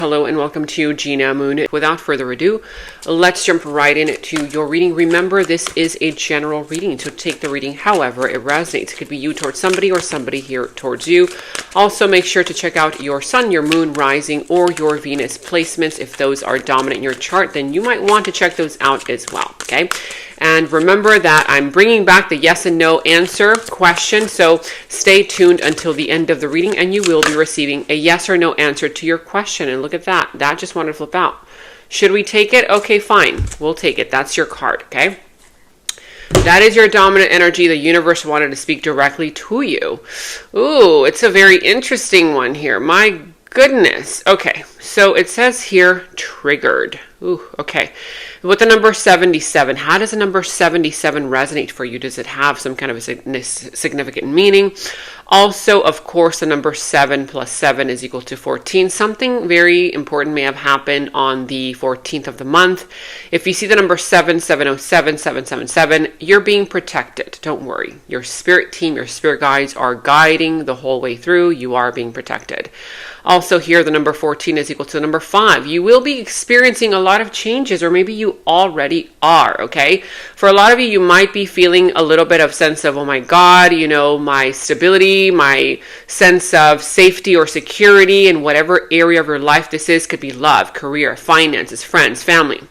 Hello and welcome to Gena Moon. Without further ado, let's jump right into your reading. Remember, this is a general reading, so take the reading however it resonates. It could be you towards somebody or somebody here towards you. Also, make sure to check out your sun, your moon, rising, or your Venus placements. If those are dominant in your chart, then you might want to check those out as well, okay? And remember that I'm bringing back the yes and no answer question, so stay tuned until the end of the reading and you will be receiving a yes or no answer to your question. And look at that. That just wanted to flip out. Should we take it? Okay, fine. We'll take it. That's your card, okay? That is your dominant energy. The universe wanted to speak directly to you. Ooh, it's a very interesting one here. My goodness. Okay, so it says here, triggered. Ooh, okay. With the number 77, how does the number 77 resonate for you? Does it have some kind of a significant meaning? Also, of course, the number 7 plus 7 is equal to 14. Something very important may have happened on the 14th of the month. If you see the number 7, 707, 777, you're being protected. Don't worry. Your spirit team, your spirit guides are guiding the whole way through. You are being protected. Also here, the number 14 is equal to the number 5. You will be experiencing a lot of changes, or maybe you already are, okay? For a lot of you, you might be feeling a little bit of sense of, oh my God, you know, my stability, my sense of safety or security in whatever area of your life this is. Could be love, career, finances, friends, family.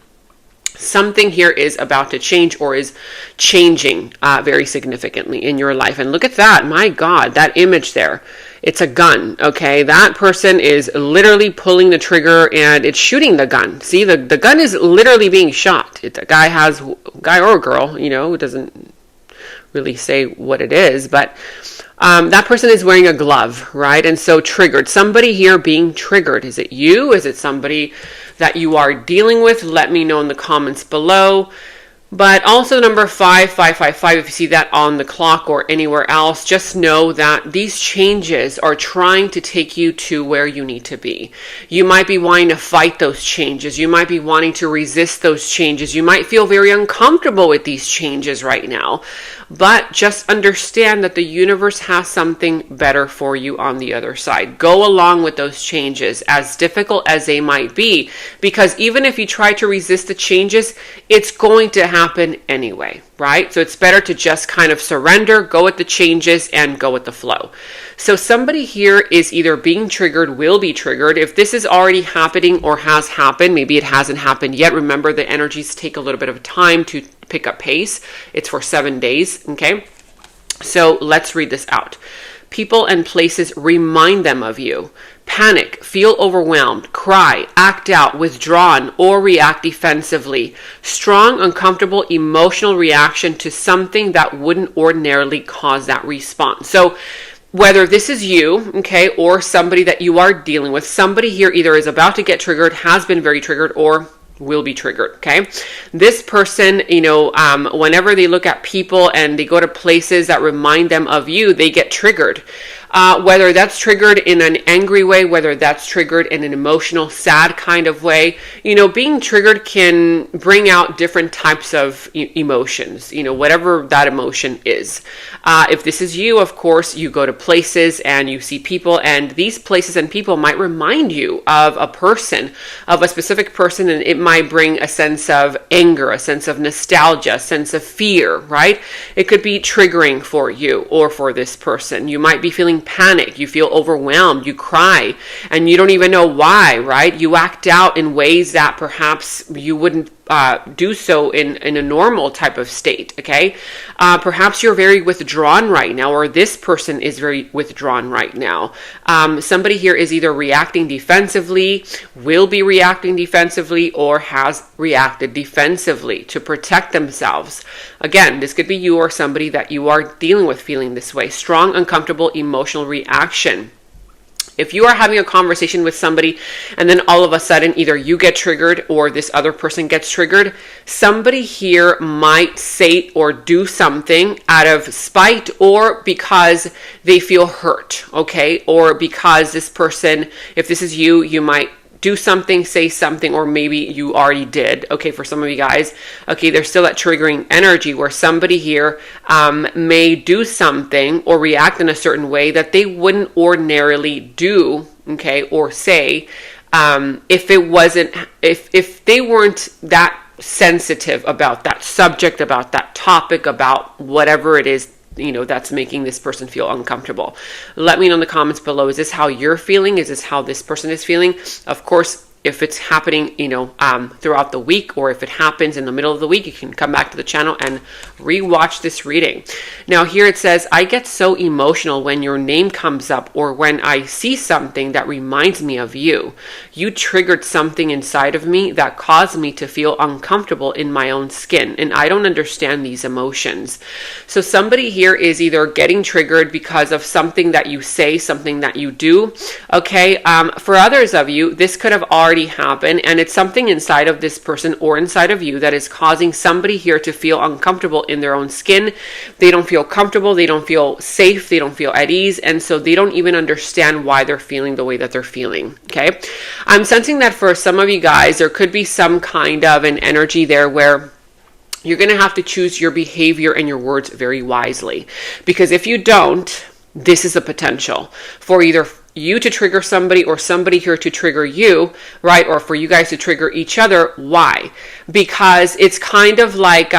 Something here is about to change or is changing very significantly in your life. And look at that. My God, that image there. It's a gun, okay? That person is literally pulling the trigger and it's shooting the gun. See, the gun is literally being shot. A guy or a girl, you know, it doesn't really say what it is, but that person is wearing a glove, right? And so triggered. Somebody here being triggered. Is it you? Is it somebody that you are dealing with? Let me know in the comments below. But also the number 5555, if you see that on the clock or anywhere else, just know that these changes are trying to take you to where you need to be. You might be wanting to fight those changes. You might be wanting to resist those changes. You might feel very uncomfortable with these changes right now. But just understand that the universe has something better for you on the other side. Go along with those changes, as difficult as they might be, because even if you try to resist the changes, it's going to happen anyway, right? So it's better to just kind of surrender, go with the changes, and go with the flow. So somebody here is either being triggered, will be triggered. If this is already happening or has happened, maybe it hasn't happened yet. Remember, the energies take a little bit of time to pick up pace. It's for 7 days, okay? So let's read this out. People and places remind them of you. Panic, feel overwhelmed, cry, act out, withdrawn, or react defensively. Strong, uncomfortable, emotional reaction to something that wouldn't ordinarily cause that response. So whether this is you, okay, or somebody that you are dealing with, somebody here either is about to get triggered, has been very triggered, or will be triggered, okay? This person, you know, whenever they look at people and they go to places that remind them of you, they get triggered. Whether that's triggered in an angry way, whether that's triggered in an emotional, sad kind of way, you know, being triggered can bring out different types of emotions, you know, whatever that emotion is. If this is you, of course, you go to places and you see people, and these places and people might remind you of a person, of a specific person, and it might bring a sense of anger, a sense of nostalgia, a sense of fear, right? It could be triggering for you or for this person. You might be feeling panic, you feel overwhelmed, you cry, and you don't even know why, right? You act out in ways that perhaps you wouldn't do so in a normal type of state, okay? Perhaps you're very withdrawn right now, or this person is very withdrawn right now. Somebody here is either reacting defensively, will be reacting defensively, or has reacted defensively to protect themselves. Again, this could be you or somebody that you are dealing with feeling this way. Strong, uncomfortable, emotional reaction. If you are having a conversation with somebody and then all of a sudden either you get triggered or this other person gets triggered, somebody here might say or do something out of spite or because they feel hurt, okay? Or because this person, if this is you, you might do something, say something, or maybe you already did. Okay, for some of you guys, okay, there's still that triggering energy where somebody here may do something or react in a certain way that they wouldn't ordinarily do, okay, or say, if they weren't that sensitive about that subject, about that topic, about whatever it is, that's making this person feel uncomfortable. Let me know in the comments below. Is this how you're feeling? Is this how this person is feeling? Of course, if it's happening, throughout the week, or if it happens in the middle of the week, you can come back to the channel and rewatch this reading. Now here it says, I get so emotional when your name comes up or when I see something that reminds me of you. You triggered something inside of me that caused me to feel uncomfortable in my own skin, and I don't understand these emotions. So somebody here is either getting triggered because of something that you say, something that you do. Okay. For others of you, this could have already happen, and it's something inside of this person or inside of you that is causing somebody here to feel uncomfortable in their own skin. They don't feel comfortable, they don't feel safe, they don't feel at ease, and so they don't even understand why they're feeling the way that they're feeling. Okay, I'm sensing that for some of you guys, there could be some kind of an energy there where you're going to have to choose your behavior and your words very wisely, because if you don't, this is a potential for either you to trigger somebody or somebody here to trigger you, right? Or for you guys to trigger each other. Why? Because it's kind of like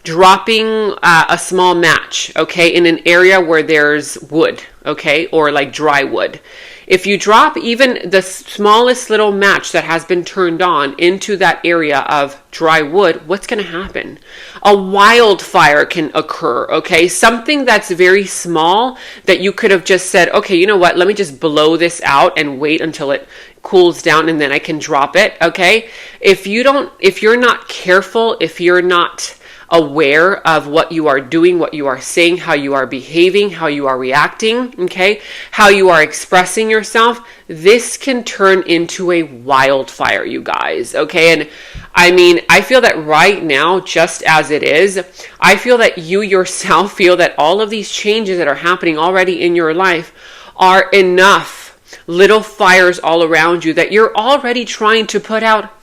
dropping a small match, okay, in an area where there's wood, okay, or like dry wood. If you drop even the smallest little match that has been turned on into that area of dry wood, what's going to happen? A wildfire can occur, okay? Something that's very small that you could have just said, okay, you know what? Let me just blow this out and wait until it cools down and then I can drop it, okay? If you're not careful, if you're not aware of what you are doing, what you are saying, how you are behaving, how you are reacting, okay, how you are expressing yourself, this can turn into a wildfire, you guys, okay? And I mean, I feel that right now, just as it is, I feel that you yourself feel that all of these changes that are happening already in your life are enough little fires all around you that you're already trying to put out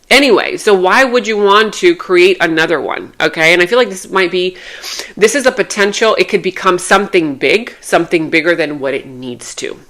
anyway. So why would you want to create another one? Okay. And I feel like this is a potential. It could become something big, something bigger than what it needs to.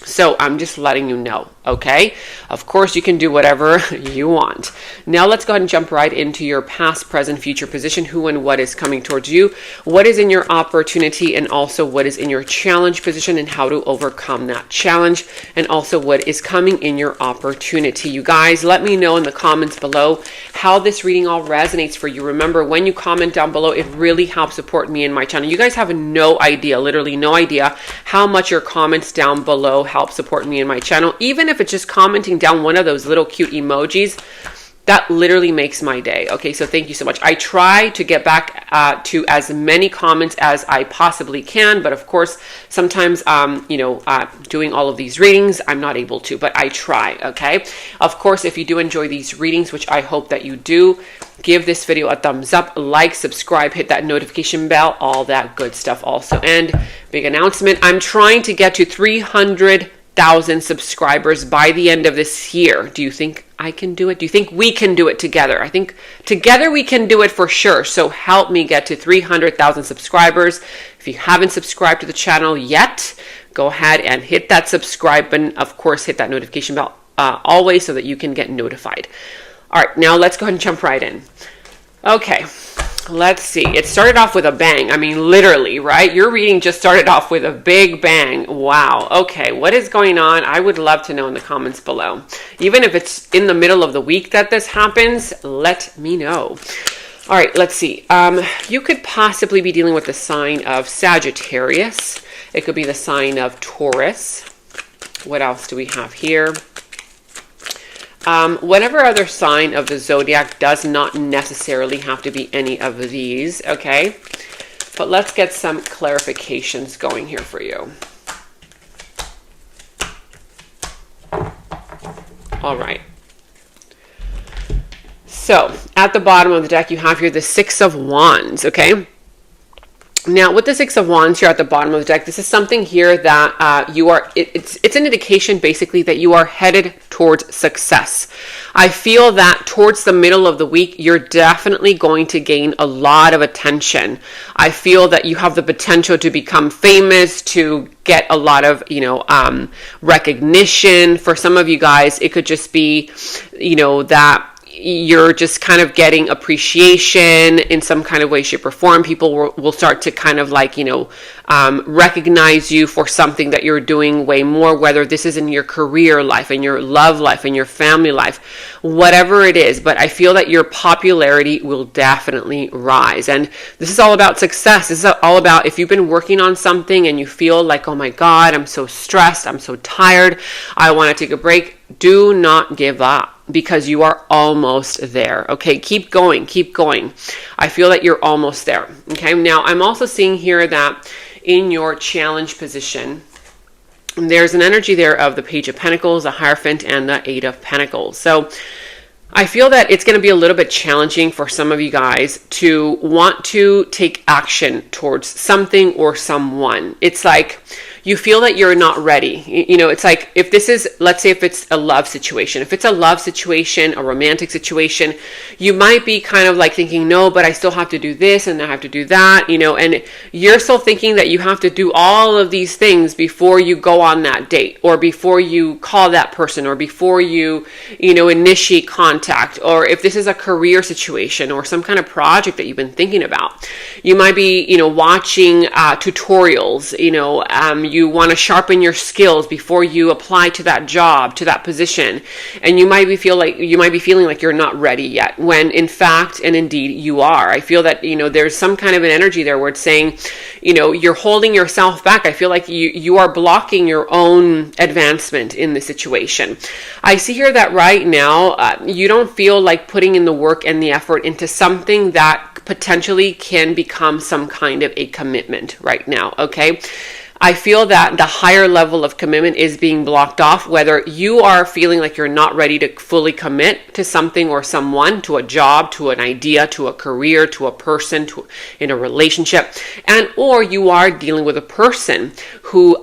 So I'm just letting you know, okay? Of course, you can do whatever you want. Now let's go ahead and jump right into your past, present, future position, who and what is coming towards you, what is in your opportunity, and also what is in your challenge position and how to overcome that challenge, and also what is coming in your opportunity. You guys, let me know in the comments below how this reading all resonates for you. Remember, when you comment down below, it really helps support me and my channel. You guys have no idea, literally no idea, how much your comments down below help support me and my channel. Even if it's just commenting down one of those little cute emojis, that literally makes my day. Okay, so thank you so much. I try to get back to as many comments as I possibly can, but of course, sometimes, doing all of these readings, I'm not able to, but I try, okay? Of course, if you do enjoy these readings, which I hope that you do, give this video a thumbs up, like, subscribe, hit that notification bell, all that good stuff also. And big announcement, I'm trying to get to 300,000 subscribers by the end of this year. Do you think I can do it? Do you think we can do it together? I think together we can do it for sure. So help me get to 300,000 subscribers. If you haven't subscribed to the channel yet, go ahead and hit that subscribe button. Of course, hit that notification bell always so that you can get notified. All right, now let's go ahead and jump right in. Okay, let's see. It started off with a bang. I mean, literally, right? Your reading just started off with a big bang. Wow. Okay, what is going on? I would love to know in the comments below. Even if it's in the middle of the week that this happens, let me know. All right, let's see. You could possibly be dealing with the sign of Sagittarius. It could be the sign of Taurus. What else do we have here? Whatever other sign of the zodiac, does not necessarily have to be any of these, okay? But let's get some clarifications going here for you. All right. So, at the bottom of the deck, you have here the Six of Wands, okay? Now, with the Six of Wands here at the bottom of the deck, this is something here that it's an indication basically that you are headed towards success. I feel that towards the middle of the week, you're definitely going to gain a lot of attention. I feel that you have the potential to become famous, to get a lot of, recognition. For some of you guys, it could just be, that you're just kind of getting appreciation in some kind of way, shape, or form. People will start to kind of recognize you for something that you're doing way more, whether this is in your career life, in your love life, in your family life, whatever it is. But I feel that your popularity will definitely rise. And this is all about success. This is all about if you've been working on something and you feel like, oh my God, I'm so stressed, I'm so tired, I want to take a break. Do not give up, because you are almost there. Okay, keep going, keep going. I feel that you're almost there. Okay, now I'm also seeing here that in your challenge position, there's an energy there of the Page of Pentacles, the Hierophant, and the Eight of Pentacles. So I feel that it's going to be a little bit challenging for some of you guys to want to take action towards something or someone. It's like you feel that you're not ready. It's like if this is, let's say if it's a love situation, if it's a love situation, a romantic situation, you might be kind of like thinking, no, but I still have to do this and I have to do that, and you're still thinking that you have to do all of these things before you go on that date, or before you call that person, or before you, initiate contact. Or if this is a career situation or some kind of project that you've been thinking about, you might be, watching tutorials, you want to sharpen your skills before you apply to that job, to that position, and you might be feeling like you're not ready yet, when in fact and indeed you are. I feel that there's some kind of an energy there where it's saying you're holding yourself back. I feel like you are blocking your own advancement in the situation. I see here that right now you don't feel like putting in the work and the effort into something that potentially can become some kind of a commitment right now. Okay, I feel that the higher level of commitment is being blocked off, whether you are feeling like you're not ready to fully commit to something or someone, to a job, to an idea, to a career, to a person, in a relationship, or you are dealing with a person who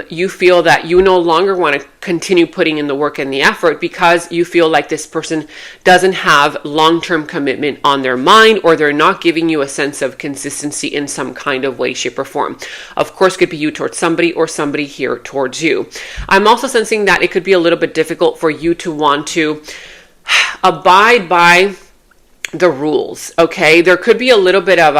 you feel that you no longer want to continue putting in the work and the effort, because you feel like this person doesn't have long-term commitment on their mind, or they're not giving you a sense of consistency in some kind of way, shape, or form. Of course, could be you towards somebody, or somebody here towards you. I'm also sensing that it could be a little bit difficult for you to want to abide by the rules. Okay, there could be a little bit of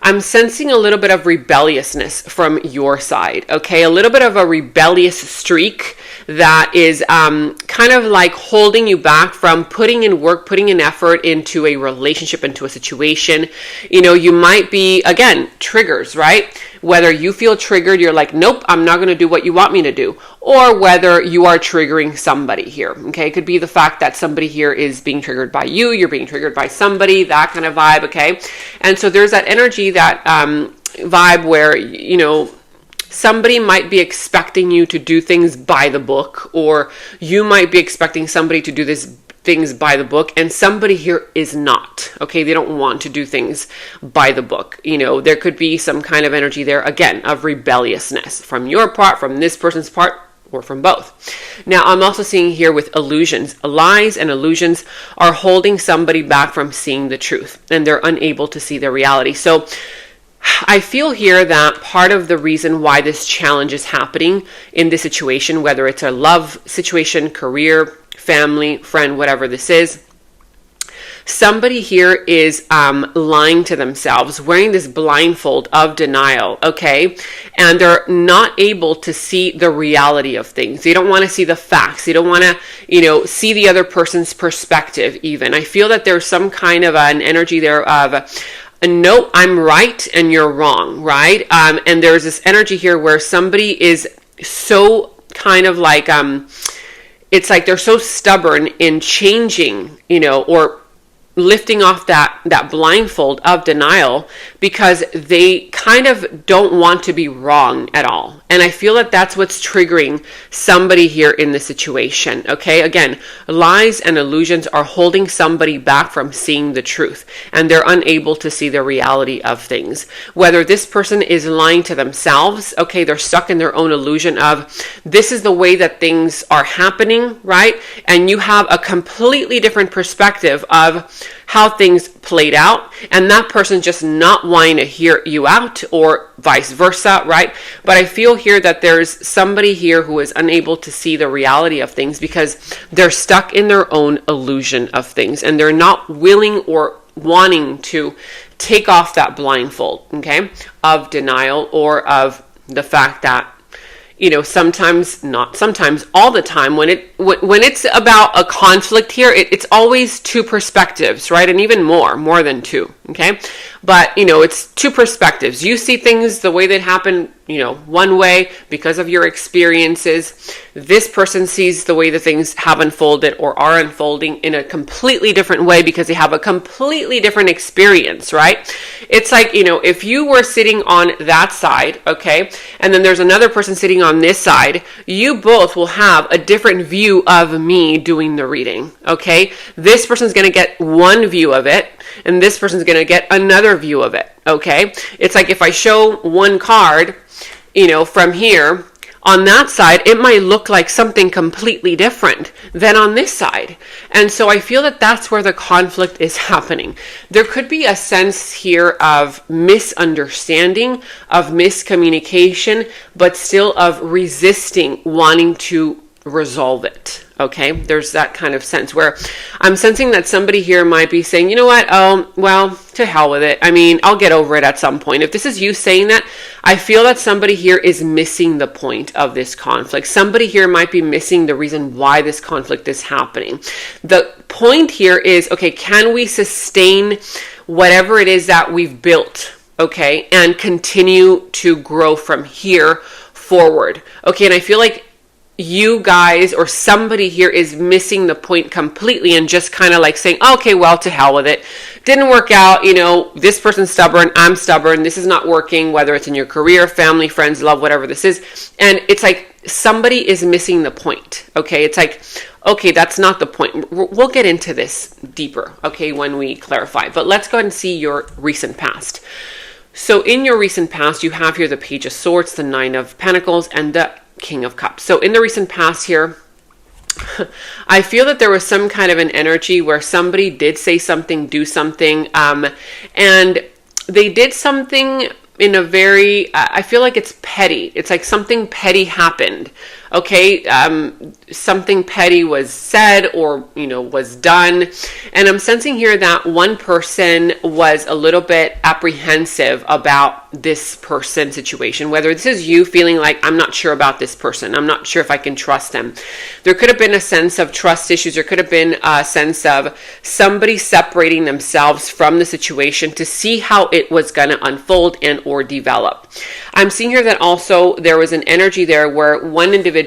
I'm sensing a little bit of rebelliousness from your side, okay? A little bit of a rebellious streak that is kind of like holding you back from putting in work, putting in effort into a relationship, into a situation. You might be, again, triggers, right? Whether you feel triggered, you're like, nope, I'm not going to do what you want me to do. Or whether you are triggering somebody here, okay? It could be the fact that somebody here is being triggered by you, you're being triggered by somebody, that kind of vibe, okay? And so there's that energy, that vibe where, somebody might be expecting you to do things by the book, or you might be expecting somebody to do things by the book, and somebody here is not, okay? They don't want to do things by the book. There could be some kind of energy there, again, of rebelliousness from your part, from this person's part, or from both. Now, I'm also seeing here with illusions. Lies and illusions are holding somebody back from seeing the truth, and they're unable to see the reality. So I feel here that part of the reason why this challenge is happening in this situation, whether it's a love situation, career, family, friend, whatever this is, somebody here is lying to themselves, wearing this blindfold of denial, okay? And they're not able to see the reality of things. They don't want to see the facts. They don't want to, see the other person's perspective even. I feel that there's some kind of an energy there of, no, I'm right and you're wrong, right? And there's this energy here where somebody is so kind of like, it's like they're so stubborn in changing, or lifting off that blindfold of denial because they kind of don't want to be wrong at all. And I feel that that's what's triggering somebody here in the situation. Okay, again, lies and illusions are holding somebody back from seeing the truth, and they're unable to see the reality of things. Whether this person is lying to themselves, okay, they're stuck in their own illusion of this is the way that things are happening, right? And you have a completely different perspective of how things played out, and that person just not wanting to hear you out, or vice versa, right? But I feel here that there's somebody here who is unable to see the reality of things because they're stuck in their own illusion of things, and they're not willing or wanting to take off that blindfold, okay, of denial, or of the fact that, you know, sometimes, not sometimes, all the time, when it's about a conflict here, it's always two perspectives, right? And even more than two, okay? But, you know, it's two perspectives. You see things the way that happen, you know, one way because of your experiences. This person sees the way the things have unfolded or are unfolding in a completely different way because they have a completely different experience, right? It's like, you know, if you were sitting on that side, okay, and then there's another person sitting on this side, you both will have a different view of me doing the reading, okay? This person's going to get one view of it, and this person's going to get another view of it, okay? It's like if I show one card, you know, from here, on that side, it might look like something completely different than on this side. And so I feel that that's where the conflict is happening. There could be a sense here of misunderstanding, of miscommunication, but still of resisting wanting to resolve it. Okay, there's that kind of sense where I'm sensing that somebody here might be saying, you know what, oh, well, to hell with it. I mean, I'll get over it at some point. If this is you saying that, I feel that somebody here is missing the point of this conflict. Somebody here might be missing the reason why this conflict is happening. The point here is, okay, can we sustain whatever it is that we've built, okay, and continue to grow from here forward? Okay, and I feel like you guys or somebody here is missing the point completely and just kind of like saying, oh, okay, well, to hell with it. Didn't work out. You know, this person's stubborn. I'm stubborn. This is not working, whether it's in your career, family, friends, love, whatever this is. And it's like somebody is missing the point. Okay. It's like, okay, that's not the point. We'll get into this deeper, okay, when we clarify. But let's go ahead and see your recent past. So in your recent past, you have here the Page of Swords, the Nine of Pentacles, and the King of Cups. So in the recent past here, I feel that there was some kind of an energy where somebody did say something, do something, and they did something in a very, I feel like it's petty. It's like something petty happened. Okay, something petty was said or, you know, was done. And I'm sensing here that one person was a little bit apprehensive about this person situation, whether this is you feeling like, I'm not sure about this person. I'm not sure if I can trust them. There could have been a sense of trust issues. There could have been a sense of somebody separating themselves from the situation to see how it was going to unfold and or develop. I'm seeing here that also there was an energy there where one individual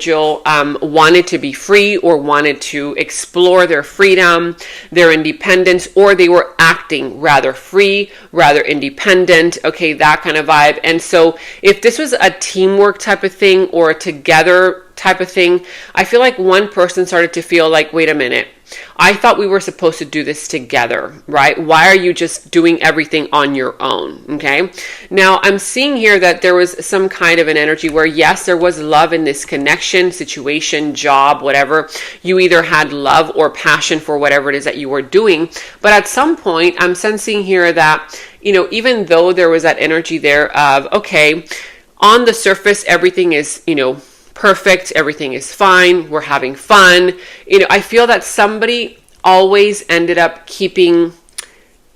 wanted to be free or wanted to explore their freedom, their independence, or they were acting rather free, rather independent, okay, that kind of vibe. And so if this was a teamwork type of thing or a together type of thing, I feel like one person started to feel like, wait a minute, I thought we were supposed to do this together, right? Why are you just doing everything on your own? Okay. Now I'm seeing here that there was some kind of an energy where, yes, there was love in this connection, situation, job, whatever. You either had love or passion for whatever it is that you were doing. But at some point, I'm sensing here that, you know, even though there was that energy there of, okay, on the surface, everything is, you know, perfect, everything is fine, we're having fun. You know, I feel that somebody always ended up keeping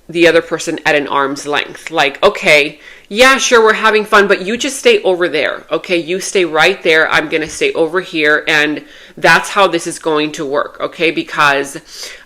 the other person at an arm's length. Like, okay, yeah, sure, we're having fun, but you just stay over there. Okay, you stay right there. I'm going to stay over here. And That's how this is going to work, okay? Because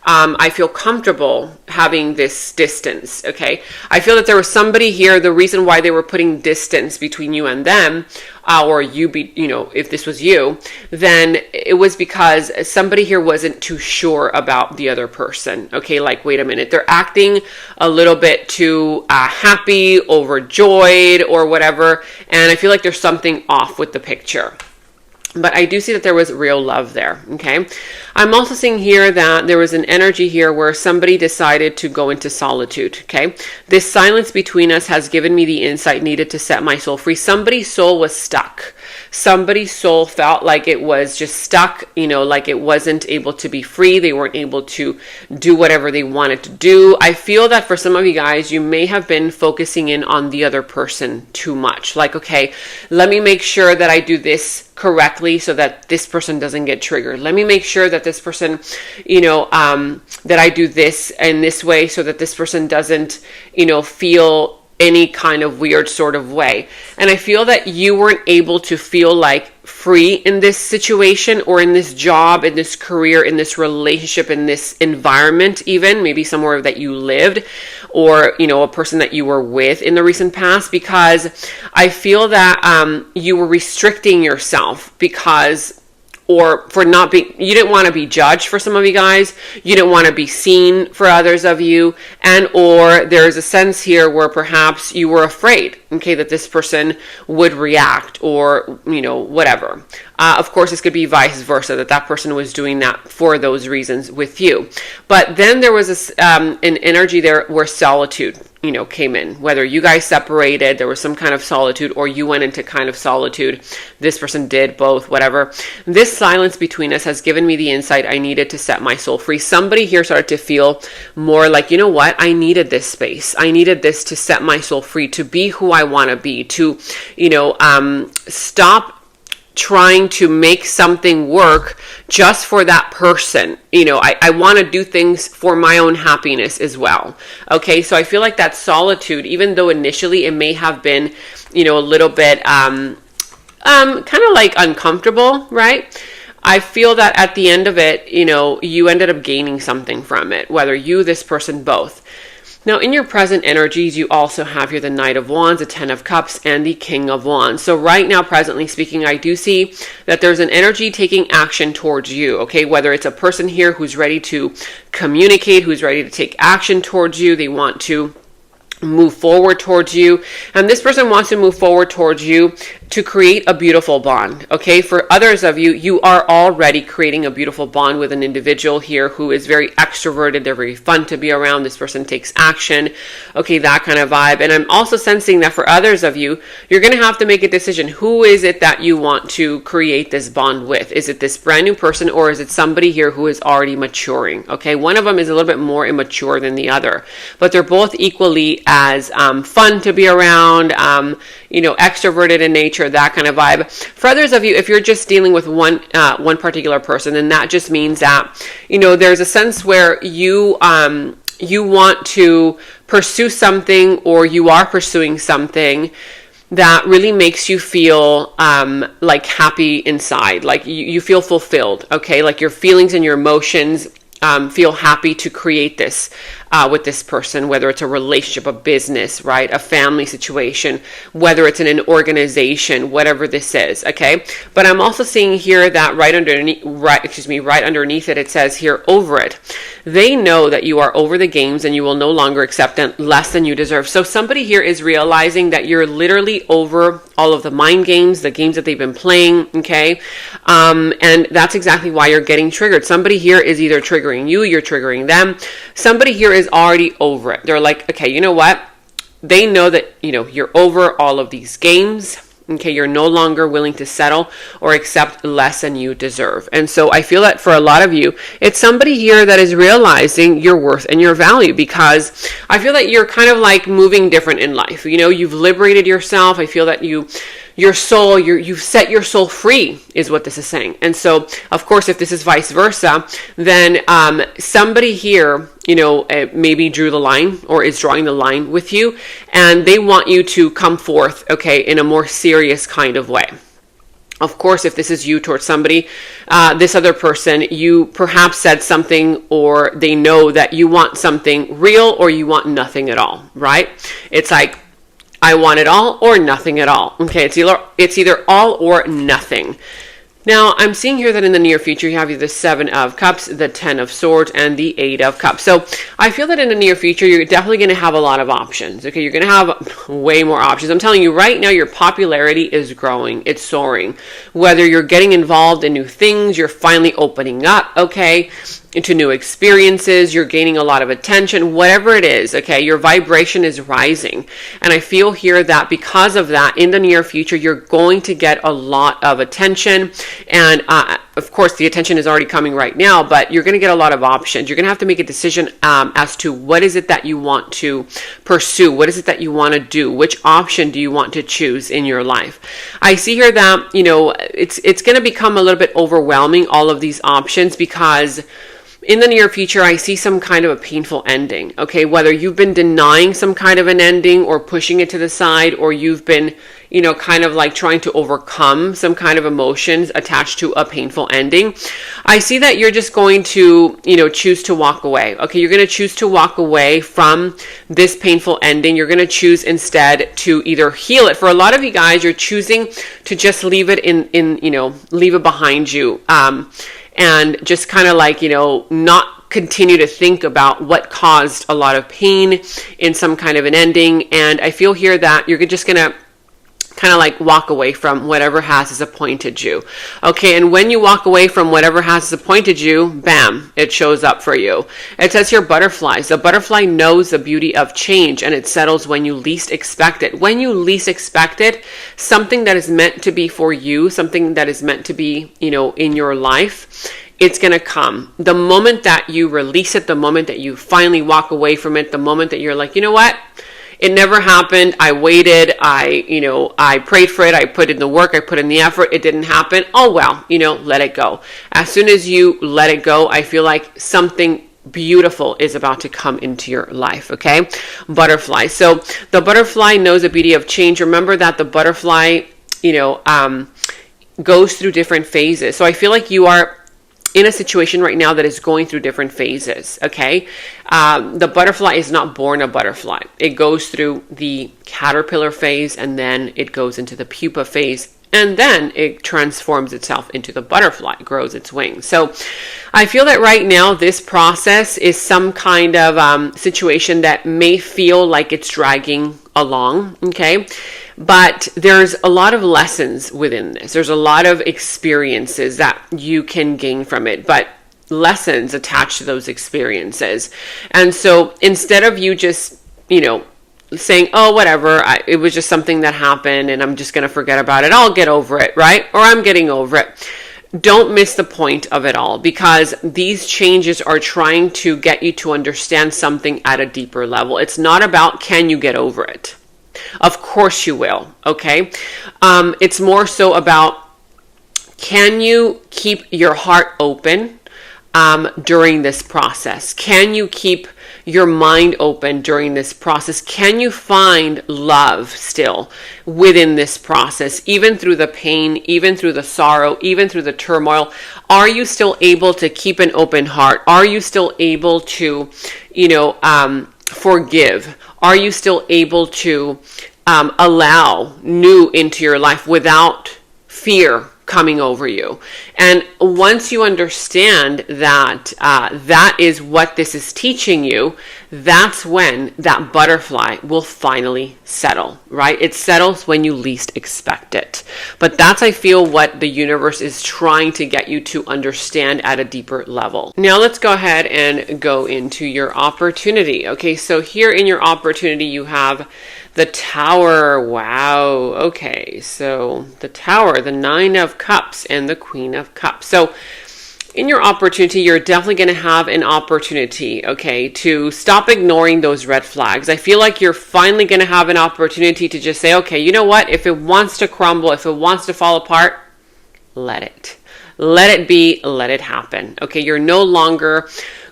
I feel comfortable having this distance, okay? I feel that there was somebody here, the reason why they were putting distance between you and them, or if this was you, then it was because somebody here wasn't too sure about the other person, okay? Like, wait a minute, they're acting a little bit too happy, overjoyed, or whatever, and I feel like there's something off with the picture. But I do see that there was real love there, okay? I'm also seeing here that there was an energy here where somebody decided to go into solitude, okay? This silence between us has given me the insight needed to set my soul free. Somebody's soul was stuck. Somebody's soul felt like it was just stuck, like it wasn't able to be free. They weren't able to do whatever they wanted to do. I feel that for some of you guys, you may have been focusing in on the other person too much. Like, okay, let me make sure that I do this correctly so that this person doesn't get triggered. Let me make sure that this person, that I do this in this way so that this person doesn't, feel any kind of weird sort of way. And I feel that you weren't able to feel like free in this situation or in this job, in this career, in this relationship, in this environment, even maybe somewhere that you lived, or, a person that you were with in the recent past, because I feel that you were restricting yourself for not being, you didn't want to be judged for some of you guys, you didn't want to be seen for others of you, or there's a sense here where perhaps you were afraid, okay, that this person would react or, whatever. Of course, this could be vice versa, that person was doing that for those reasons with you. But then there was an energy there where solitude, came in. Whether you guys separated, there was some kind of solitude, or you went into kind of solitude. This person did both, whatever. This silence between us has given me the insight I needed to set my soul free. Somebody here started to feel more like, you know what? I needed this space. I needed this to set my soul free, to be who I want to be, to, stop trying to make something work just for that person. I want to do things for my own happiness as well. Okay, so I feel like that solitude, even though initially it may have been, a little bit kind of like uncomfortable, right? I feel that at the end of it, you ended up gaining something from it, whether you, this person, both. Now, in your present energies, you also have here the Knight of Wands, the Ten of Cups, and the King of Wands. So right now, presently speaking, I do see that there's an energy taking action towards you, okay? Whether it's a person here who's ready to communicate, who's ready to take action towards you, they want to move forward towards you, and this person wants to move forward towards you to create a beautiful bond, okay? For others of you, you are already creating a beautiful bond with an individual here who is very extroverted. They're very fun to be around. This person takes action, okay, that kind of vibe. And I'm also sensing that for others of you, you're going to have to make a decision. Who is it that you want to create this bond with? Is it this brand new person, or is it somebody here who is already maturing, okay? One of them is a little bit more immature than the other, but they're both equally as fun to be around, extroverted in nature, that kind of vibe. For others of you, if you're just dealing with one particular person, then that just means that, there's a sense where you want to pursue something, or you are pursuing something that really makes you feel like happy inside, like you feel fulfilled, okay? Like your feelings and your emotions feel happy to create this with this person, whether it's a relationship, a business, right, a family situation, whether it's in an organization, whatever this is, okay? But I'm also seeing here that right underneath it, it says here, over it. They know that you are over the games and you will no longer accept less than you deserve. So somebody here is realizing that you're literally over all of the mind games, the games that they've been playing, okay? And that's exactly why you're getting triggered. Somebody here is either triggering you, you're triggering them. Somebody here is already over it. They're like, okay, you know what? They know that, you're over all of these games. Okay, you're no longer willing to settle or accept less than you deserve. And so I feel that for a lot of you, it's somebody here that is realizing your worth and your value, because I feel that you're kind of like moving different in life. You've liberated yourself. I feel that your soul, you've set your soul free is what this is saying. And so, of course, if this is vice versa, then somebody here, maybe drew the line or is drawing the line with you, and they want you to come forth, okay, in a more serious kind of way. Of course, if this is you towards somebody, this other person, you perhaps said something, or they know that you want something real or you want nothing at all, right? It's like, I want it all or nothing at all. Okay, it's either all or nothing. Now, I'm seeing here that in the near future, you have the 7 of Cups, the 10 of Swords, and the 8 of Cups. So I feel that in the near future, you're definitely going to have a lot of options. Okay, you're going to have way more options. I'm telling you right now, your popularity is growing. It's soaring. Whether you're getting involved in new things, you're finally opening up, okay, into new experiences, you're gaining a lot of attention, whatever it is, okay, your vibration is rising. And I feel here that because of that, in the near future, you're going to get a lot of attention. And of course, the attention is already coming right now, but you're going to get a lot of options. You're going to have to make a decision as to what is it that you want to pursue? What is it that you want to do? Which option do you want to choose in your life? I see here that, you know, it's going to become a little bit overwhelming, all of these options, because in the near future, I see some kind of a painful ending, okay? Whether you've been denying some kind of an ending or pushing it to the side, or you've been, you know, kind of like trying to overcome some kind of emotions attached to a painful ending. I see that you're just going to, you know, choose to walk away, okay? You're going to choose to walk away from this painful ending. You're going to choose instead to either heal it. For a lot of you guys, you're choosing to just leave it you know, leave it behind you. And just kind of like, you know, not continue to think about what caused a lot of pain in some kind of an ending. And I feel here that you're just going to kind of like walk away from whatever has disappointed you. Okay, and when you walk away from whatever has disappointed you, bam, it shows up for you. It says here butterflies. The butterfly knows the beauty of change, and it settles when you least expect it. When you least expect it, something that is meant to be for you, something that is meant to be, you know, in your life, it's going to come. The moment that you release it, the moment that you finally walk away from it, the moment that you're like, you know what? It never happened. I waited. I prayed for it. I put in the work. I put in the effort. It didn't happen. Oh, well, you know, let it go. As soon as you let it go, I feel like something beautiful is about to come into your life. Okay. Butterfly. So the butterfly knows the beauty of change. Remember that the butterfly, you know, goes through different phases. So I feel like you are in a situation right now that is going through different phases, okay? The butterfly is not born a butterfly. It goes through the caterpillar phase, and then it goes into the pupa phase, and then it transforms itself into the butterfly, grows its wings. So I feel that right now this process is some kind of situation that may feel like it's dragging along, okay? But there's a lot of lessons within this. There's a lot of experiences that you can gain from it, but lessons attached to those experiences. And so instead of you just, you know, saying, oh, whatever, it was just something that happened and I'm just going to forget about it. I'll get over it, right? Or I'm getting over it. Don't miss the point of it all, because these changes are trying to get you to understand something at a deeper level. It's not about can you get over it. Of course you will, okay? It's more so about can you keep your heart open during this process? Can you keep your mind open during this process? Can you find love still within this process, even through the pain, even through the sorrow, even through the turmoil? Are you still able to keep an open heart? Are you still able to, you know, forgive? Are you still able to allow new into your life without fear coming over you? And once you understand that that is what this is teaching you, that's when that butterfly will finally settle, right? It settles when you least expect it. But that's, I feel, what the universe is trying to get you to understand at a deeper level. Now let's go ahead and go into your opportunity. Okay, so here in your opportunity, you have the Tower. Wow. Okay, so the Tower, the 9 of Cups, and the Queen of Cups. So in your opportunity, you're definitely going to have an opportunity, okay, to stop ignoring those red flags. I feel like you're finally going to have an opportunity to just say, okay, you know what? If it wants to crumble, if it wants to fall apart, let it. Let it be, let it happen. Okay, you're no longer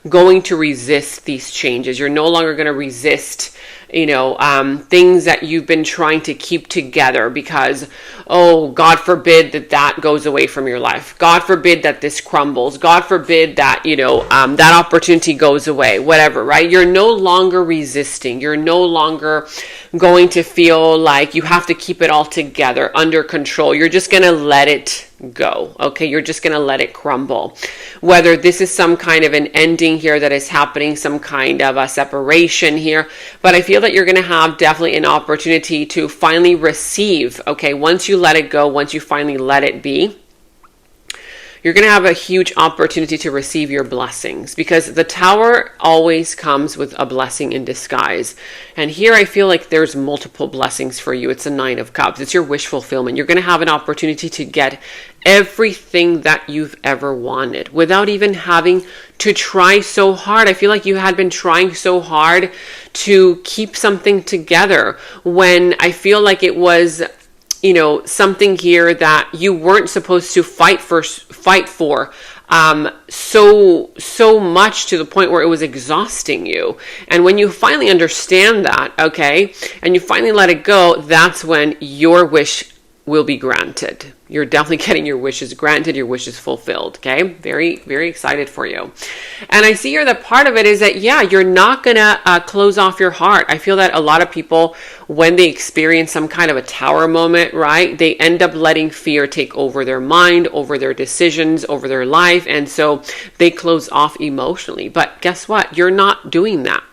going to resist these changes. You're no longer going to resist, things that you've been trying to keep together because, oh, God forbid that goes away from your life. God forbid that this crumbles. God forbid that, that opportunity goes away, whatever, right? You're no longer resisting. You're no longer going to feel like you have to keep it all together, under control. You're just going to let it go. Okay. You're just going to let it crumble. Whether this is some kind of an ending here that is happening, some kind of a separation here, but I feel that you're going to have definitely an opportunity to finally receive. Okay. Once you let it go, once you finally let it be, you're going to have a huge opportunity to receive your blessings, because the Tower always comes with a blessing in disguise. And here I feel like there's multiple blessings for you. It's a Nine of Cups. It's your wish fulfillment. You're going to have an opportunity to get everything that you've ever wanted without even having to try so hard. I feel like you had been trying so hard to keep something together when I feel like it was something here that you weren't supposed to fight for so much, to the point where it was exhausting you. And when you finally understand that, okay, and you finally let it go, that's when your wish will be granted. You're definitely getting your wishes granted, your wishes fulfilled. Okay. Very, very excited for you. And I see here that part of it is that, yeah, you're not going to close off your heart. I feel that a lot of people, when they experience some kind of a Tower moment, right, they end up letting fear take over their mind, over their decisions, over their life. And so they close off emotionally. But guess what? You're not doing that.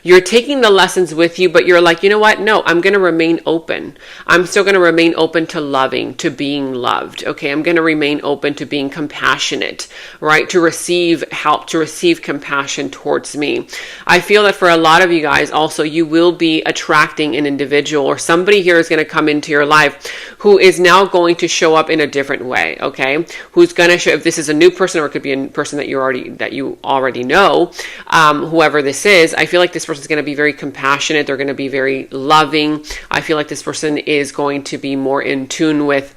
You're taking the lessons with you, but you're like, you know what? No, I'm going to remain open. I'm still going to remain open to loving, to being loved. Okay. I'm going to remain open to being compassionate, right? To receive help, to receive compassion towards me. I feel that for a lot of you guys also, you will be attracting an individual, or somebody here is going to come into your life who is now going to show up in a different way. Okay. Who's going to show, if this is a new person, or it could be a person that you already know, whoever this is, I feel like this person is going to be very compassionate. They're going to be very loving. I feel like this person is going to be more in tune with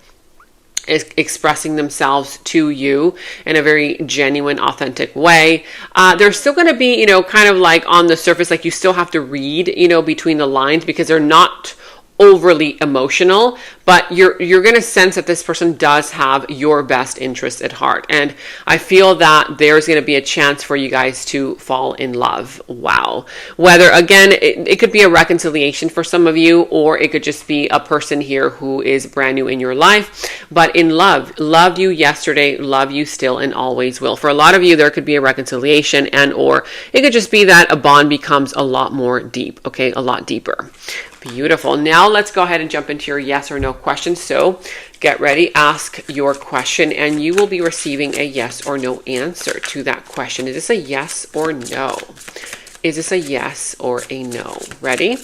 expressing themselves to you in a very genuine, authentic way. They're still going to be, kind of like on the surface, like you still have to read, between the lines, because they're not overly emotional, but you're going to sense that this person does have your best interest at heart. And I feel that there's going to be a chance for you guys to fall in love. Wow. Whether, again, it could be a reconciliation for some of you, or it could just be a person here who is brand new in your life, but in love, loved you yesterday, love you still, and always will. For a lot of you, there could be a reconciliation, and or it could just be that a bond becomes a lot more deep. Okay. A lot deeper. Beautiful. Now let's go ahead and jump into your yes or no questions. So get ready, ask your question, and you will be receiving a yes or no answer to that question. Is this a yes or no? Is this a yes or a no? Ready?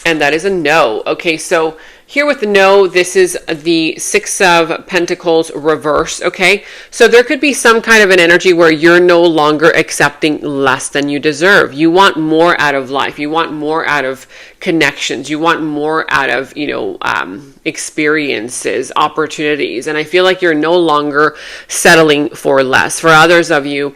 And that is a no. Okay, so here with the no, this is the Six of Pentacles reverse, okay? So there could be some kind of an energy where you're no longer accepting less than you deserve. You want more out of life. You want more out of connections. You want more out of, experiences, opportunities. And I feel like you're no longer settling for less. For others of you,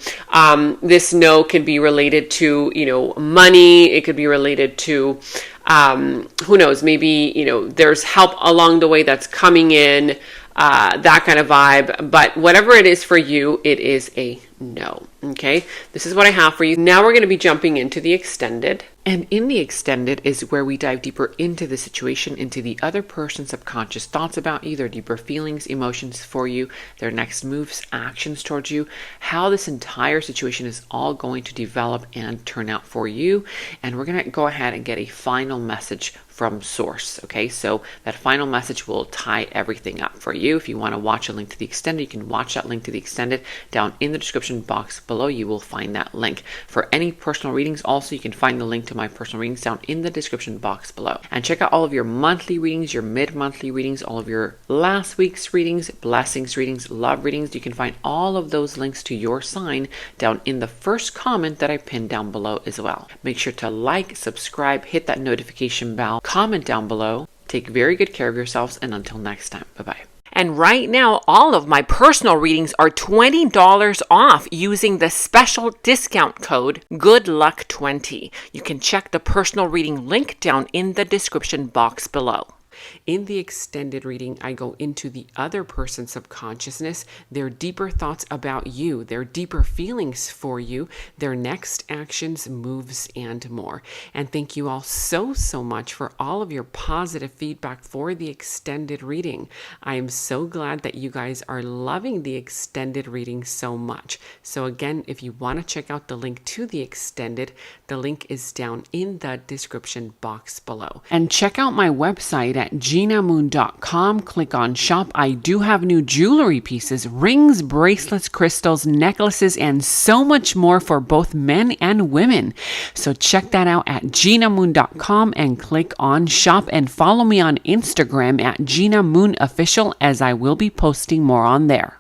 this no can be related to, money. It could be related to, who knows, maybe, there's help along the way that's coming in, that kind of vibe. But whatever it is for you, it is a no. Okay. This is what I have for you. Now we're going to be jumping into the extended. And in the extended is where we dive deeper into the situation, into the other person's subconscious thoughts about you, their deeper feelings, emotions for you, their next moves, actions towards you, how this entire situation is all going to develop and turn out for you. And we're going to go ahead and get a final message from source. Okay, so that final message will tie everything up for you. If you want to watch a link to the extended, you can watch that link to the extended down in the description box below. You will find that link. For any personal readings, also you can find the link to my personal readings down in the description box below. And check out all of your monthly readings, your mid-monthly readings, all of your last week's readings, blessings readings, love readings. You can find all of those links to your sign down in the first comment that I pinned down below as well. Make sure to like, subscribe, hit that notification bell, comment down below. Take very good care of yourselves, and until next time, bye-bye. And right now, all of my personal readings are $20 off using the special discount code GOODLUCK20. You can check the personal reading link down in the description box below. In the extended reading, I go into the other person's subconsciousness, their deeper thoughts about you, their deeper feelings for you, their next actions, moves, and more. And thank you all so much for all of your positive feedback for the extended reading. I am so glad that you guys are loving the extended reading so much. So again, if you want to check out the link to the extended, the link is down in the description box below. And check out my website at genamoon.com. Click on shop. I do have new jewelry pieces, rings, bracelets, crystals, necklaces, and so much more for both men and women. So check that out at genamoon.com and click on shop, and follow me on Instagram at Gena Moon Official, as I will be posting more on there.